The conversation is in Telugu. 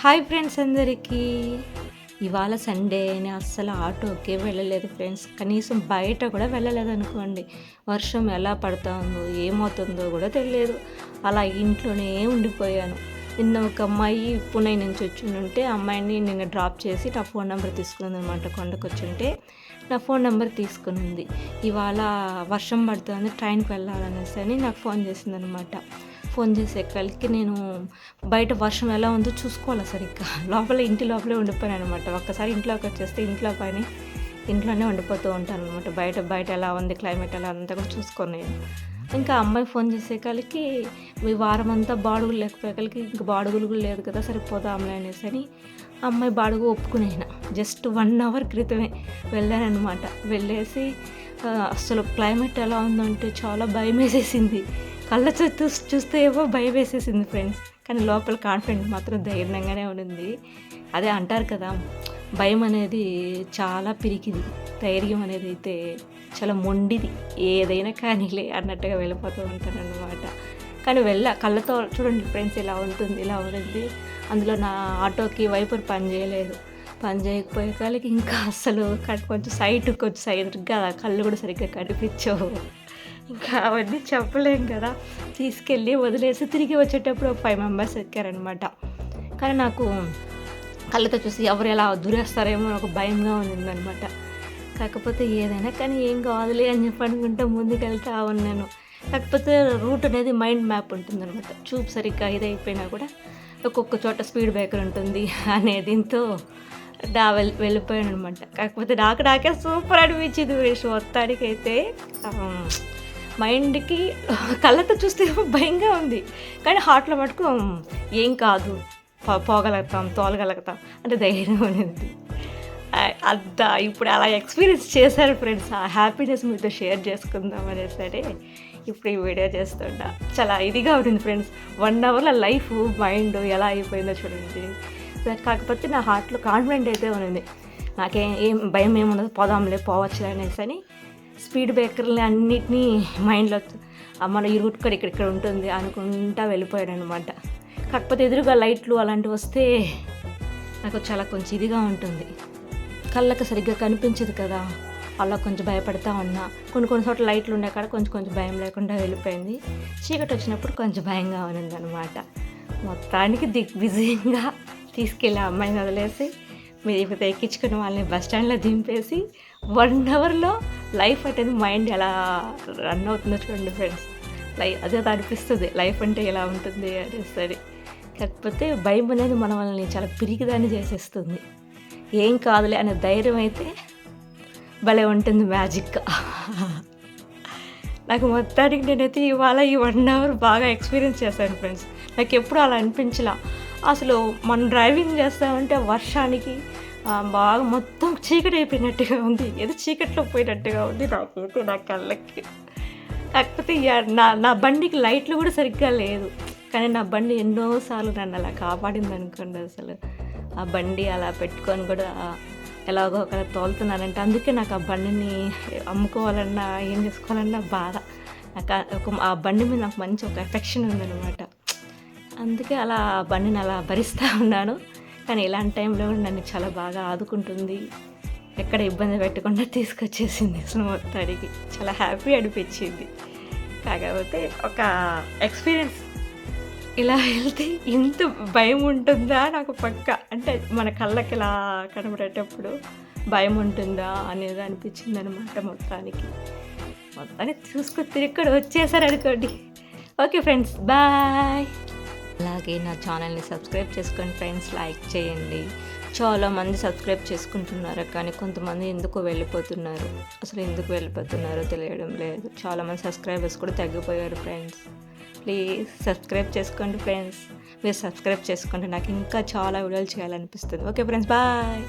హాయ్ ఫ్రెండ్స్ అందరికీ. ఇవాళ సండే అని అస్సలు ఆటోకే వెళ్ళలేదు ఫ్రెండ్స్. కనీసం బయట కూడా వెళ్ళలేదనుకోండి. వర్షం ఎలా పడుతుందో ఏమవుతుందో కూడా తెలియదు. అలా ఇంట్లోనే ఉండిపోయాను. నిన్న ఒక అమ్మాయి పూణే నుంచి వచ్చింటే అమ్మాయిని నిన్న డ్రాప్ చేసి నా ఫోన్ నెంబర్ తీసుకుంది అనమాట. కొండకు వచ్చుంటే నా ఫోన్ నెంబర్ తీసుకునింది. ఇవాళ వర్షం పడుతుంది, ట్రైన్కి వెళ్ళాలనేసి అని నాకు ఫోన్ చేసిందనమాట. ఫోన్ చేసేసరికి నేను బయట వర్షం ఎలా ఉందో చూసుకోవాలి సరిగ్గా. ఇంటి లోపలే ఉండిపోయాను అనమాట. ఒక్కసారి ఇంట్లోకి వచ్చేస్తే ఇంట్లోనే ఉండిపోతూ ఉంటాను అనమాట. బయట ఎలా ఉంది, క్లైమేట్ ఎలా అంతా కూడా చూసుకోను. ఇంకా అమ్మాయి ఫోన్ చేసేకాలకి ఈ వారం అంతా బాడుగులు లేకపోయేకాలకి ఇంకా బాడుగులు కూడా లేదు కదా, సరిపోదాంలే అనేసి అని అమ్మాయి బాడుగు ఒప్పుకునేనా. జస్ట్ 1 అవర్ క్రితమే వెళ్ళానమాట. వెళ్ళేసి అసలు క్లైమేట్ ఎలా ఉందంటే చాలా భయం వేసేసింది. కళ్ళతో చూస్తే ఏవో భయం వేసేసింది ఫ్రెండ్స్. కానీ లోపల కాన్ఫిడెంట్ మాత్రం ధైర్యంగానే ఉంది. అదే అంటారు కదా, భయం అనేది చాలా పిరికిది, ధైర్యం అనేది అయితే చాలా మొండిది. ఏదైనా కానీలే అన్నట్టుగా వెళ్ళిపోతూ ఉంటాను అన్నమాట. కానీ కళ్ళతో చూడండి ఫ్రెండ్స్, ఇలా ఉంటుంది. అందులో నా ఆటోకి వైపర్ పని చేయకపోయే కాలకి ఇంకా అస్సలు కొంచెం సైడ్గా కళ్ళు కూడా సరిగ్గా కనిపించవు. ఇంకా అవన్నీ చెప్పలేం కదా. తీసుకెళ్ళి వదిలేసి తిరిగి వచ్చేటప్పుడు 5 మెంబర్స్ ఎక్కారనమాట. కానీ నాకు కళ్ళతో చూసి ఎవరు ఎలా దూరేస్తారేమో ఒక భయంగా ఉందన్నమాట. కాకపోతే ఏదైనా కానీ ఏం కాదులే అని చెప్పి అనుకుంటే ముందుకెళ్తా ఉన్నాను. కాకపోతే రూట్ అనేది మైండ్ మ్యాప్ ఉంటుందన్నమాట. చూపు సరిగ్గా ఇదైపోయినా కూడా ఒక్కొక్క చోట స్పీడ్ బ్రేకర్ ఉంటుంది అనే దీంతో వెళ్ళిపోయాను అనమాట. కాకపోతే నాకే సూపర్ అనిపించింది మొత్తానికైతే. మైండ్కి కళ్ళతో చూస్తే భయంగా ఉంది, కానీ హార్ట్లో మటుకు ఏం కాదు, పోగలుగుతాం, తోలగలుగుతాం అంటే ధైర్యం అనేది. అంతా ఇప్పుడు అలా ఎక్స్పీరియన్స్ చేశారు ఫ్రెండ్స్. ఆ హ్యాపీనెస్ మీతో షేర్ చేసుకుందాం అనేసరి ఇప్పుడు ఈ వీడియో చేస్తుంటా. చాలా ఇదిగా ఉంటుంది ఫ్రెండ్స్. 1 అవర్లో లైఫ్ మైండ్ ఎలా అయిపోయిందో చూడండి. కాకపోతే నా హార్ట్లో కాన్ఫిడెంట్ అయితే ఉంది. ఏం భయం ఏముండదు, పోవచ్చు అనేసి అని స్పీడ్ బ్రేకర్ని అన్నిటినీ మైండ్లో మన ఈ రూట్ కూడా ఇక్కడ ఉంటుంది అనుకుంటా వెళ్ళిపోయాడు అనమాట. కాకపోతే ఎదురుగా లైట్లు అలాంటివి వస్తే నాకు చాలా కొంచెం ఇదిగా ఉంటుంది. కళ్ళకి సరిగ్గా కనిపించదు కదా, అలా కొంచెం భయపడతా ఉన్నా. కొన్ని చోట్ల లైట్లు ఉండే కాడ కొంచెం భయం లేకుండా వెళ్ళిపోయింది. చీకటి వచ్చినప్పుడు కొంచెం భయంగా ఉంది అనమాట. మొత్తానికి దిగ్విజయంగా తీసుకెళ్ళి ఆ అమ్మాయిని వదిలేసి మీరు ఎక్కించుకుని వాళ్ళని బస్ స్టాండ్లో దింపేసి 1 అవర్లో లైఫ్ అనేది మైండ్ ఎలా రన్ అవుతుందో చూడండి ఫ్రెండ్స్. అదే అనిపిస్తుంది లైఫ్ అంటే ఎలా ఉంటుంది అనేసరి. కాకపోతే భయం అనేది మనల్ని చాలా పిరికిదాన్ని చేసేస్తుంది. ఏం కాదులే అనే ధైర్యం అయితే భలే ఉంటుంది మ్యాజిక్గా. నాకు మొత్తానికి నేనైతే ఇవాళ ఈ 1 అవర్ బాగా ఎక్స్పీరియన్స్ చేశాను ఫ్రెండ్స్. నాకు ఎప్పుడు అలా అనిపించలా. అసలు మనం డ్రైవింగ్ చేస్తామంటే వర్షానికి బాగా మొత్తం చీకటి అయిపోయినట్టుగా ఉంది, ఏదో చీకట్లో పోయినట్టుగా ఉంది నాకైతే నా కళ్ళకి. కాకపోతే నా బండికి లైట్లు కూడా సరిగ్గా లేదు, కానీ నా బండి ఎన్నోసార్లు నన్ను అలా కాపాడింది అనుకోండి. అసలు ఆ బండి అలా పెట్టుకొని కూడా ఎలాగో ఒక తోలుతున్నానంటే అందుకే నాకు ఆ బండిని అమ్ముకోవాలన్నా ఏం చేసుకోవాలన్నా బాధ. నాకు ఆ బండి మీద నాకు మంచి ఒక ఎఫెక్షన్ ఉందన్నమాట. అందుకే అలా బండిని అలా భరిస్తూ ఉన్నాను. కానీ ఇలాంటి టైంలో కూడా నన్ను చాలా బాగా ఆదుకుంటుంది, ఎక్కడ ఇబ్బంది పెట్టకుండా తీసుకొచ్చేసింది. అసలు మొత్తానికి చాలా హ్యాపీ అనిపించింది. కాకపోతే ఒక ఎక్స్పీరియన్స్, ఇలా వెళ్తే ఇంత భయం ఉంటుందా నాకు పక్క, అంటే మన కళ్ళకి ఇలా కనబడేటప్పుడు భయం ఉంటుందా అనేది అనిపించింది అనమాట. మొత్తానికి చూసుకొని తిరిగి వచ్చేసారు అనుకోండి. Okay friends, bye. అలాగే నా ఛానల్ని సబ్స్క్రైబ్ చేసుకోండి ఫ్రెండ్స్, లైక్ చేయండి. చాలామంది సబ్స్క్రైబ్ చేసుకుంటున్నారు, కానీ కొంతమంది ఎందుకు వెళ్ళిపోతున్నారు, అసలు ఎందుకు వెళ్ళిపోతున్నారో తెలియడం లేదు. చాలామంది సబ్స్క్రైబర్స్ కూడా తగ్గిపోయారు ఫ్రెండ్స్. ప్లీజ్ సబ్స్క్రైబ్ చేసుకోండి ఫ్రెండ్స్. మీరు సబ్స్క్రైబ్ చేసుకుంటే నాకు ఇంకా చాలా వీడియోలు చేయాలనిపిస్తుంది. Okay friends, bye.